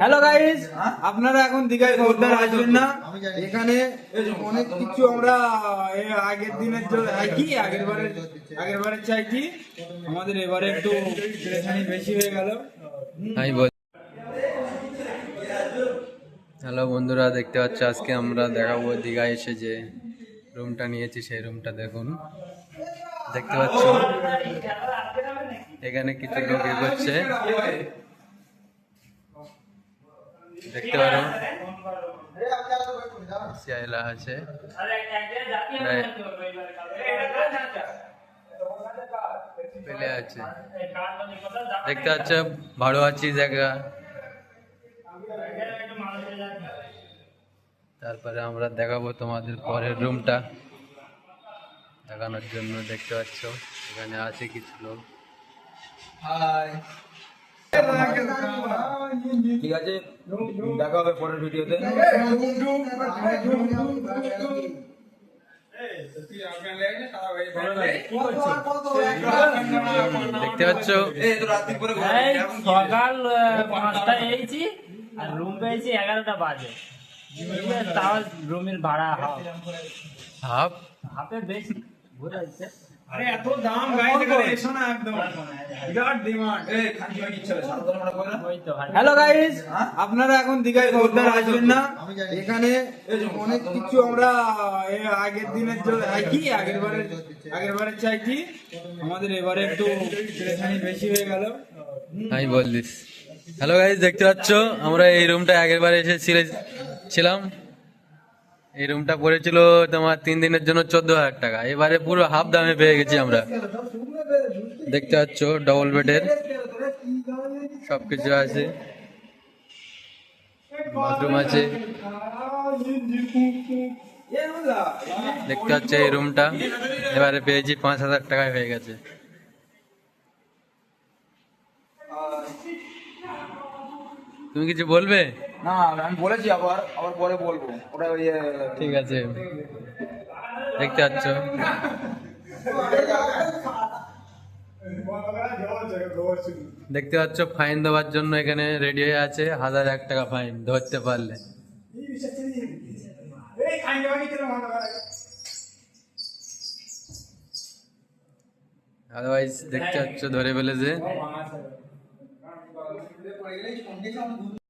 Hello guys, আপনারা এখন দীঘায় খবরদার আসবেন না। এখানে অনেক কিছু আমরা আগের দিনের আগের বারের চাইছি। আমাদের এবারে একটু পেরেশানি বেশি হয়ে গেল। হ্যালো বন্ধুরা, দেখতে পাচ্ছ আজকে আমরা দেখাবো দীঘায় এসে যে রুমটা নিয়েছি সেই রুমটা দেখুন। দেখতে পাচ্ছ এখানে কিছু লোক এগোচ্ছে, দেখতে পারো শিয়ালা আছে, পেলে আছে, দেখতে পাচ্ছ ভালো আছি জায়গা। তারপরে আমরা দেখাবো তোমাদের পরের রুমটা দেখানোর জন্য। দেখতে পাচ্ছ এখানে আছে কিছু লোক। ঠিক আছে, দেখা হবে পরের ভিডিওতে। দেখতে পাচ্ছ সকাল 5টায় এসেছি আর রুম পেয়েছি 11টা বাজে। তাও রুমের ভাড়া হাফে বেশি বোঝা যাচ্ছে। আরে এত দাম গাইস, এখানে এসো না, একদম বিরাট ডিমান্ড। হ্যালো গাইস, আপনারা এখন দীঘায় খবরদার আসবেন না। এখানে অনেক কিছু আমরা আগের বারের চাইছি। আমাদের এবারে একটু পেরেশানি বেশি হয়ে গেল। আমি বলদিস। হ্যালো গাইস, দেখতে পাচ্ছ আমরা এই রুমটা আগের বারে এসেছিলাম। এই রুমটা পড়েছিল তোমার 3 দিনের জন্য 14,000 টাকা। এবারে পুরো হাফ দামে পেয়ে গেছি আমরা। দেখতে পাচ্ছ ডবল বেডের সবকিছু আছে, বাথরুম আছে। দেখতে পাচ্ছ এই রুমটা এবারে পেয়েছি 5,000 টাকায় হয়ে গেছে। তুমি কিছু বলবে? না, আমি বলেছি, আবার পরে বলবো। ওটা ঠিক আছে। দেখতে পাচ্ছ ফাইন দেওয়ার জন্য এখানে রেডি হয়ে আছে। 1,001 টাকা ফাইন ধরতে পারলে। আদারওয়াইজ দেখতে পাচ্ছ ধরে ফেলেছে।